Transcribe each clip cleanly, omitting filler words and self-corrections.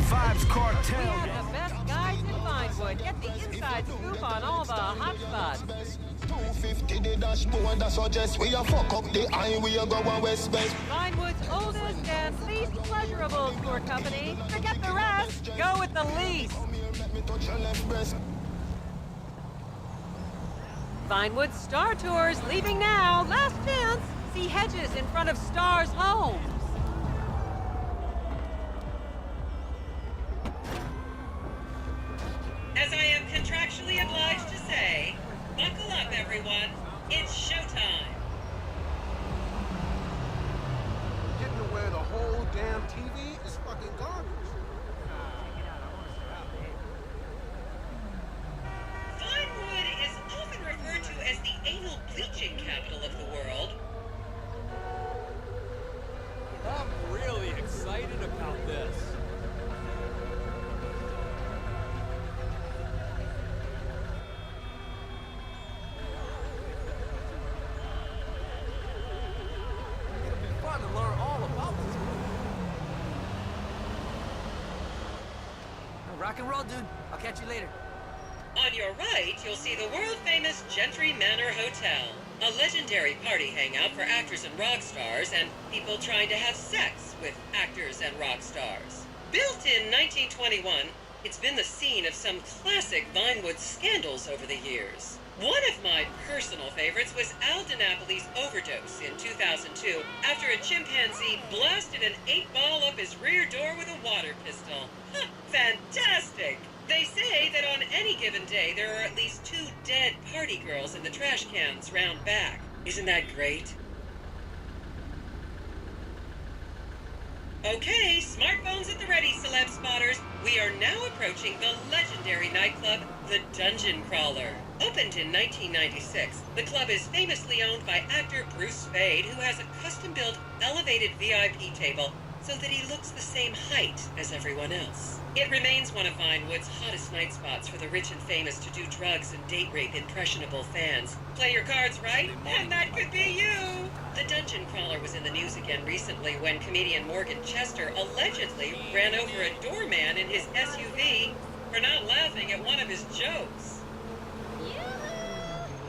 Vibes Cartel. We have the best guys in Vinewood. Get the inside scoop on all the hot spots. 250 the dashboard that suggests we a fuck up the eye, we a go on West Best. Vinewood's oldest and least pleasurable tour company. Forget the rest. Go with the least. Vinewood Star Tours leaving now. Last chance. See hedges in front of Star's homes. As I am contractually obliged to say, buckle up, everyone. It's showtime. Getting to where the whole damn TV is fucking garbage. Vinewood is often referred to as the anal bleaching capital of the world. I'm really excited about this. It'll be fun to learn all about this place. Rock and roll, dude. I'll catch you later. On your right, you'll see the world-famous Gentry Manor Hotel, a legendary party hangout for actors and rock stars and people trying to have sex with actors and rock stars. Built in 1921, it's been the scene of some classic Vinewood scandals over the years. One of my personal favorites was Al DiNapoli's overdose in 2002 after a chimpanzee blasted an 8-ball up his rear door with a water pistol. Huh, fantastic! They say that on any given day, there are at least 2 dead party girls in the trash cans round back. Isn't that great? Okay, smartphones at the ready, celeb spotters. We are now approaching the legendary nightclub, the Dungeon Crawler. Opened in 1996, the club is famously owned by actor Bruce Spade, who has a custom-built elevated VIP table so that he looks the same height as everyone else. It remains one of Vinewood's hottest night spots for the rich and famous to do drugs and date rape impressionable fans. Play your cards right, and that could be you! The Dungeon Crawler was in the news again recently when comedian Morgan Chester allegedly ran over a doorman in his SUV for not laughing at one of his jokes.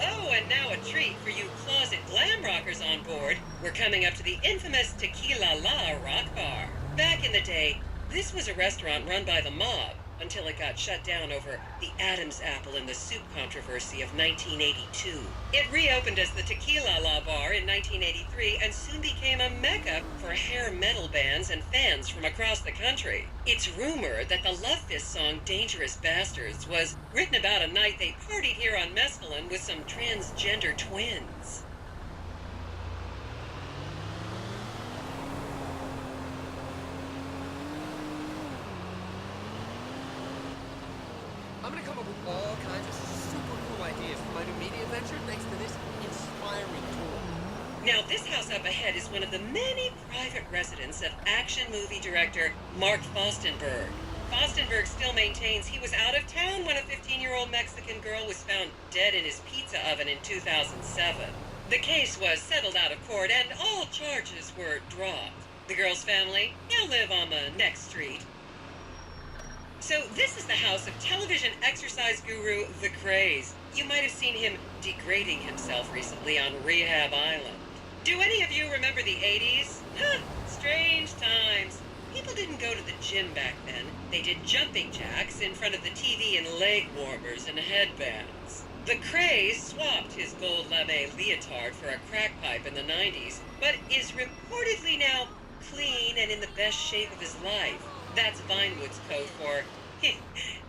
Oh, and now a treat for you closet glam rockers on board. We're coming up to the infamous Tequila La Rock Bar. Back in the day, this was a restaurant run by the mob until it got shut down over the Adam's apple in the soup controversy of 1982. It reopened as the Tequila La Bar in 1983 and soon became a mecca for hair metal bands and fans from across the country. It's rumored that the Love Fist song Dangerous Bastards was written about a night they partied here on Mescaline with some transgender twins. I'm gonna come up with all kinds of super cool ideas for my new media venture thanks to this inspiring tour. Now, this house up ahead is one of the many private residence of action movie director Mark Fostenberg. Fostenberg still maintains he was out of town when a 15-year-old Mexican girl was found dead in his pizza oven in 2007. The case was settled out of court and all charges were dropped. The girl's family now live on the next street. So this is the house of television exercise guru The Craze. You might have seen him degrading himself recently on Rehab Island. Do any of you remember the 80s? Huh, strange times. People didn't go to the gym back then. They did jumping jacks in front of the TV and leg warmers and headbands. The Craze swapped his gold lame leotard for a crack pipe in the 90s, but is reportedly now clean and in the best shape of his life. That's Vinewood's code for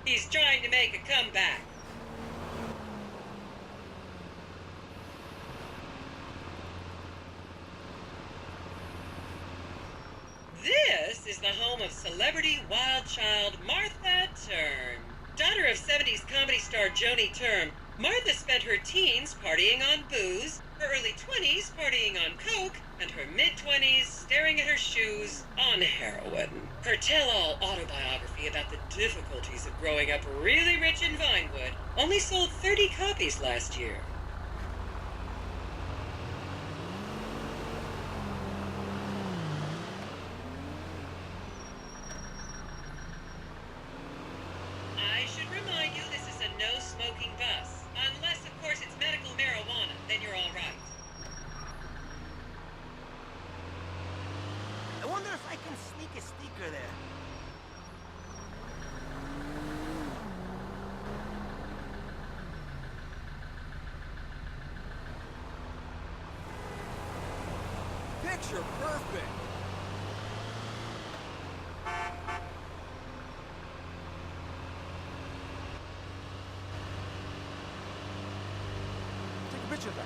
he's trying to make a comeback. This is the home of celebrity wild child Martha Term. Daughter of 70s comedy star Joni Term, Martha spent her teens partying on booze, her early 20s partying on coke, and her mid-20s staring at her shoes on heroin. Her tell-all autobiography about the difficulties of growing up really rich in Vinewood only sold 30 copies last year. picture perfect. Take a picture of that.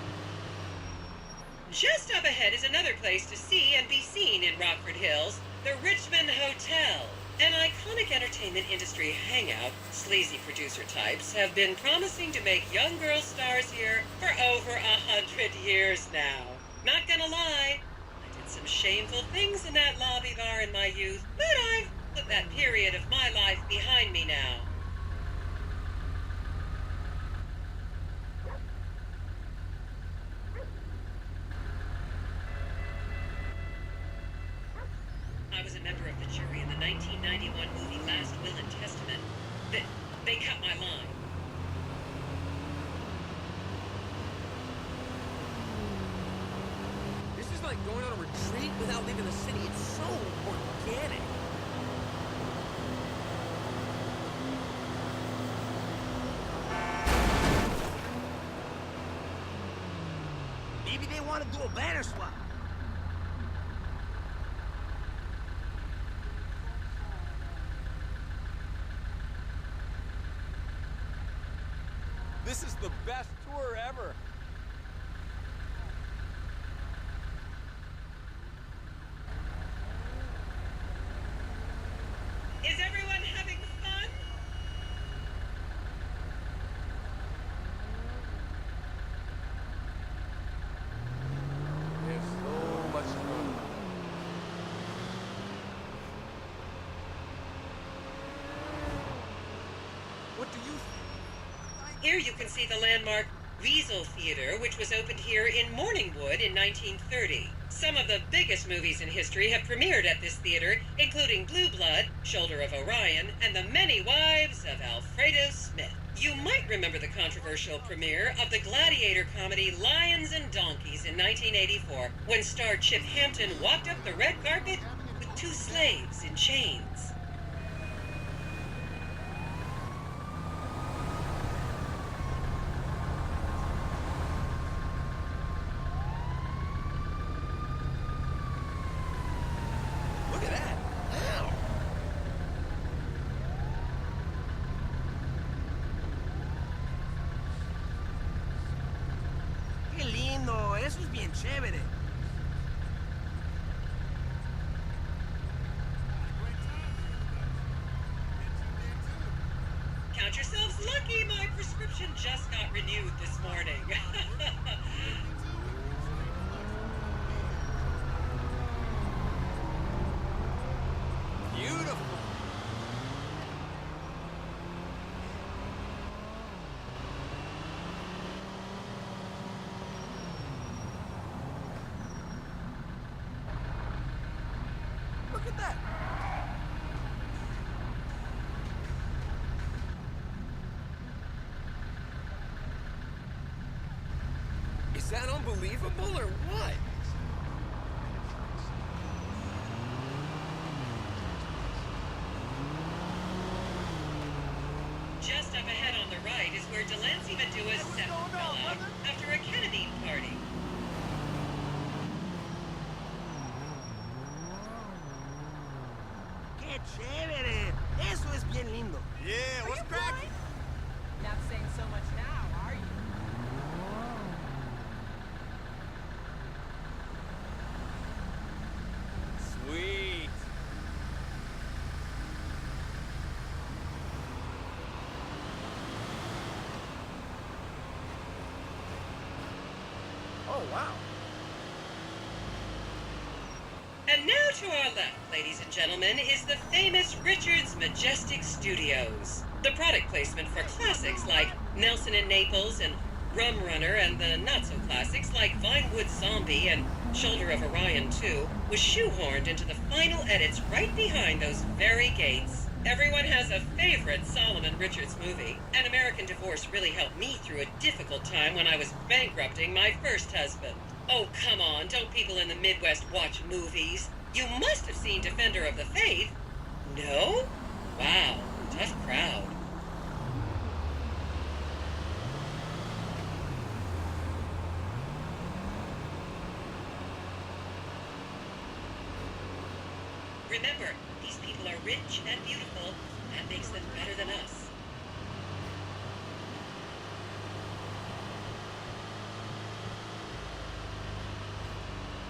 Just up ahead is another place to see and be seen in Rockford Hills, the Richmond Hotel. An iconic entertainment industry hangout, sleazy producer types have been promising to make young girl stars here for over 100 years now. Not gonna lie, I did some shameful things in that lobby bar in my youth, but I've put that period of my life behind me now. I was a member of the jury in the 1991 movie Last Will and Testament. They cut my line. This is like going on a retreat without leaving the city. It's so organic. Maybe they want to do a banner swap. This is the best tour ever. Is everyone having fun? There's so much fun. What do you think? Here you can see the landmark Weasel Theater, which was opened here in Morningwood in 1930. Some of the biggest movies in history have premiered at this theater, including Blue Blood, Shoulder of Orion, and The Many Wives of Alfredo Smith. You might remember the controversial premiere of the gladiator comedy Lions and Donkeys in 1984, when star Chip Hampton walked up the red carpet with two slaves in chains. Look at that. Wow. Qué lindo, eso es bien chévere. Count yourselves lucky, my prescription just got renewed this morning. Beautiful. Look at that. Is that unbelievable or what? Just up ahead on the right is where Delancey Medua's set fell out after a ketamine party. Qué chévere. Eso es bien lindo. Yeah, what's cracking? Not saying so much now, are you? Sweet. Oh, wow. And now to our left, ladies and gentlemen, is the famous Richards Majestic Studios. The product placement for classics like Nelson and Naples and Rum Runner, and the not-so-classics like Vinewood Zombie and Shoulder of Orion 2 was shoehorned into the final edits right behind those very gates. Everyone has a favorite Solomon Richards movie. An American Divorce really helped me through a difficult time when I was bankrupting my first husband. Oh, come on, don't people in the Midwest watch movies? You must have seen Defender of the Faith. No? Wow, tough crowd. rich and beautiful, that makes them better than us.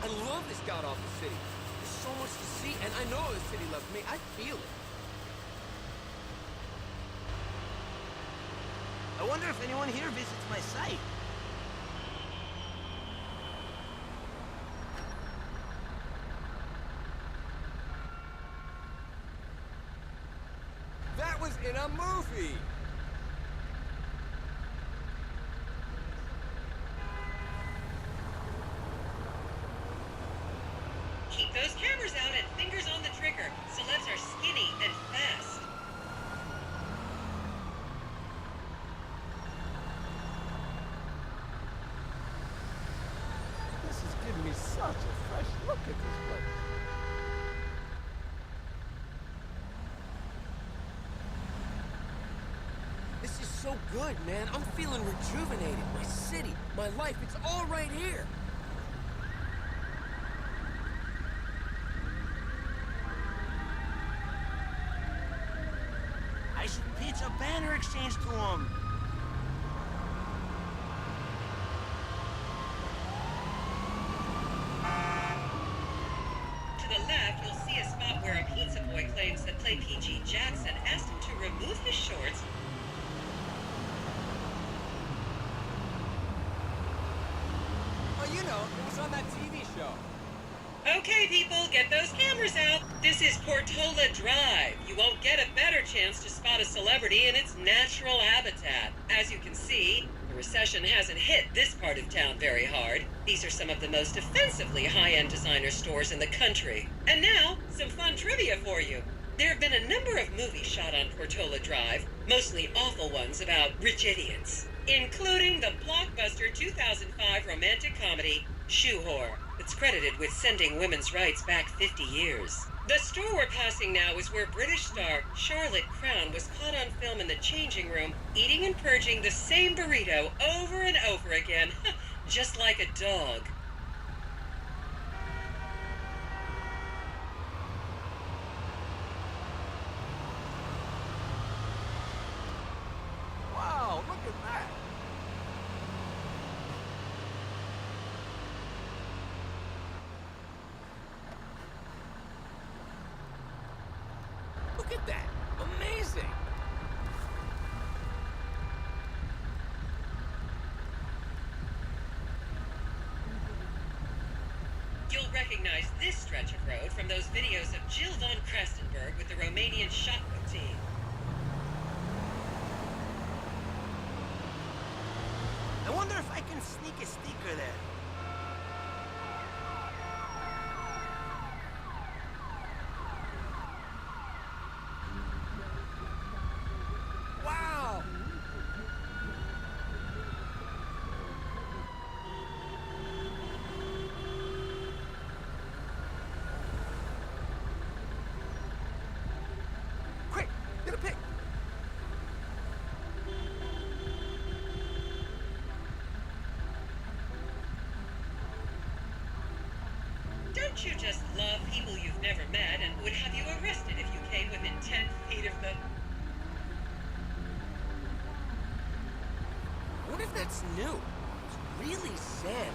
I love this god-awful city. There's so much to see, and I know the city loves me. I feel it. I wonder if anyone here visits my site. That was in a movie! Keep those cameras out and fingers on the trigger. Celebs are skinny and fast. This is giving me such a fresh look at this place. This is so good, man. I'm feeling rejuvenated. My city, my life, it's all right here. I should pitch a banner exchange to him. To the left, you'll see a spot where a pizza boy claims that Play PG Jackson asked him to remove his shorts. Oh, you know, it was on that TV show. Okay, people, get those cameras out. This is Portola Drive. You won't get a better chance to spot a celebrity in its natural habitat. As you can see, the recession hasn't hit this part of town very hard. These are some of the most offensively high-end designer stores in the country. And now, some fun trivia for you. There have been a number of movies shot on Portola Drive, mostly awful ones about rich idiots, including the blockbuster 2005 romantic comedy, Shoe Whore. It's credited with sending women's rights back 50 years. The store we're passing now is where British star Charlotte Krown was caught on film in the changing room, eating and purging the same burrito over and over again, just like a dog. Wow, look at that. Look at that. Amazing. You'll recognize this stretch of road from those videos of Jill von Krastenberg with the Romanian shotgun team. I wonder if I can sneak a sticker there. Wow. Quick, get a pic. Don't you just love people you've never met and would have you arrested if you came within 10 feet of them? What if that's new? It's really sad.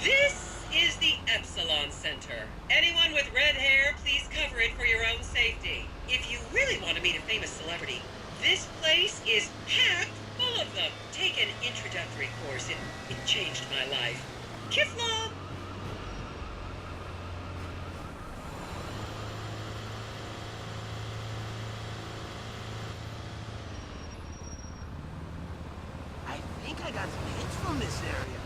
This is the Epsilon Center. Anyone with red hair, please cover it for your own safety. If you really want to meet a famous celebrity, this place is packed full of them. Take an introductory course. It changed my life. Kifla! I think I got some hits from this area.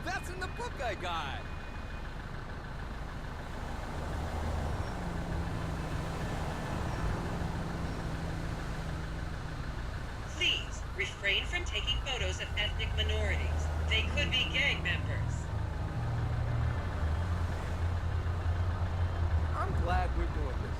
That's in the book I got. Please refrain from taking photos of ethnic minorities. They could be gang members. I'm glad we're doing this.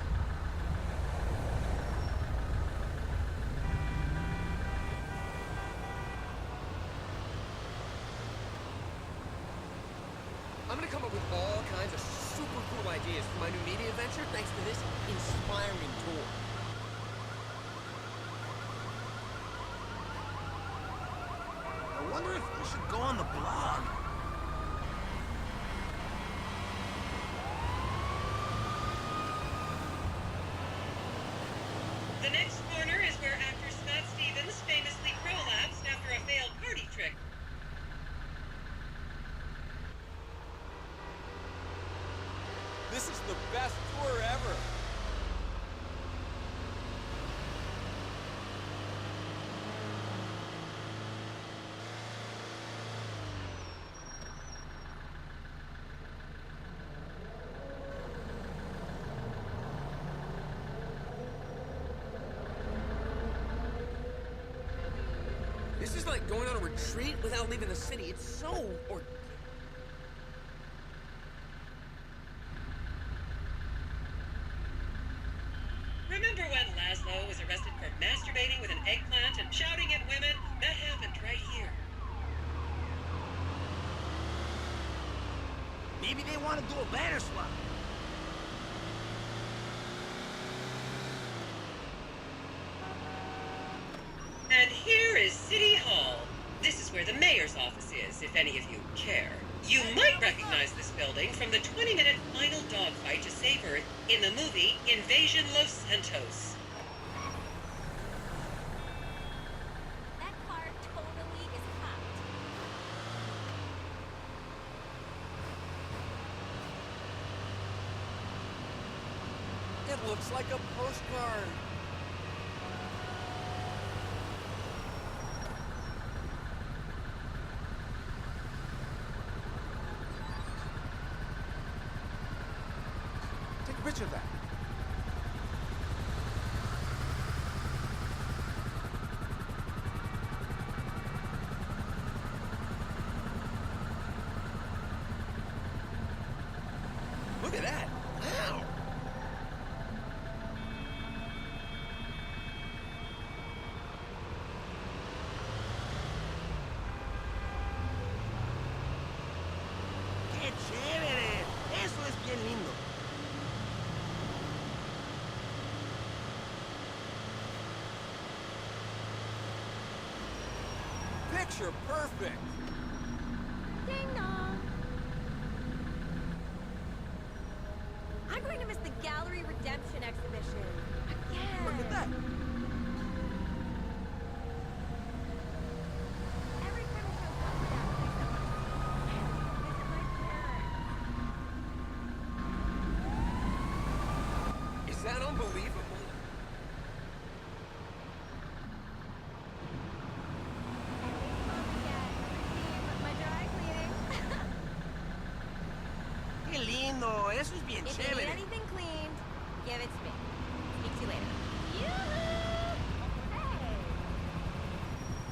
cool ideas for my new media venture thanks to this inspiring tour. I wonder if we should go on the blog. The next corner is where actor Scott Stevens famously prolapsed after a failed party trick. This is the best tour ever. This is like going on a retreat without leaving the city. It's so Remember when Laszlo was arrested for masturbating with an eggplant and shouting at women? That happened right here. Maybe they want to do a banner swap. And here is City Hall. This is where the mayor's office is, if any of you care. You might recognize this building from the 20-minute final dogfight to save Earth in the movie Invasion Los Santos. That car totally is hot. It looks like a postcard. Take a picture of that. Look at that. Wow. ¡Qué chévere! Eso es bien lindo. Picture perfect. Ding dong. I'm going to miss the Gallery Redemption exhibition. Again. Look at that. Every time I show up to that place, I have to visit my parents. Is that unbelievable? My dry cleaning. ¡Qué lindo! Eso es bien If you need chévere. anything cleaned, give it to me. Speak to you later. Yoo-hoo!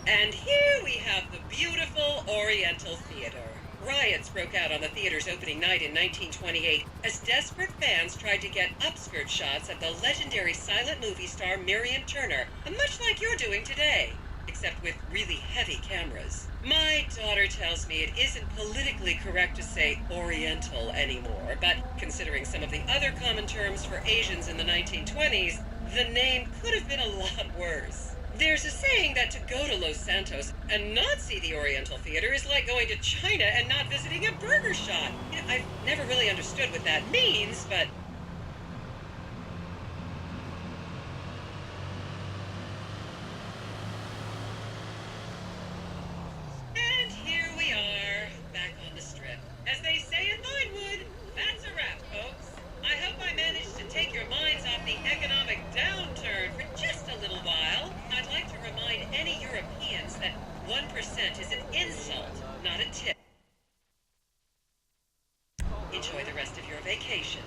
Hey. And here we have the beautiful Oriental Theater. Riots broke out on the theater's opening night in 1928 as desperate fans tried to get upskirt shots of the legendary silent movie star Miriam Turner, much like you're doing today, except with really heavy cameras. My daughter tells me it isn't politically correct to say Oriental anymore, but considering some of the other common terms for Asians in the 1920s, the name could have been a lot worse. There's a saying that to go to Los Santos and not see the Oriental Theater is like going to China and not visiting a burger shop. You know, I've never really understood what that means, but... And here we are, back on the strip. As they say in Vinewood, that's a wrap, folks. I hope I managed to take your minds off the economic downturn for just a little while. I'd like to remind any Europeans that 1% is an insult, not a tip. Enjoy the rest of your vacation.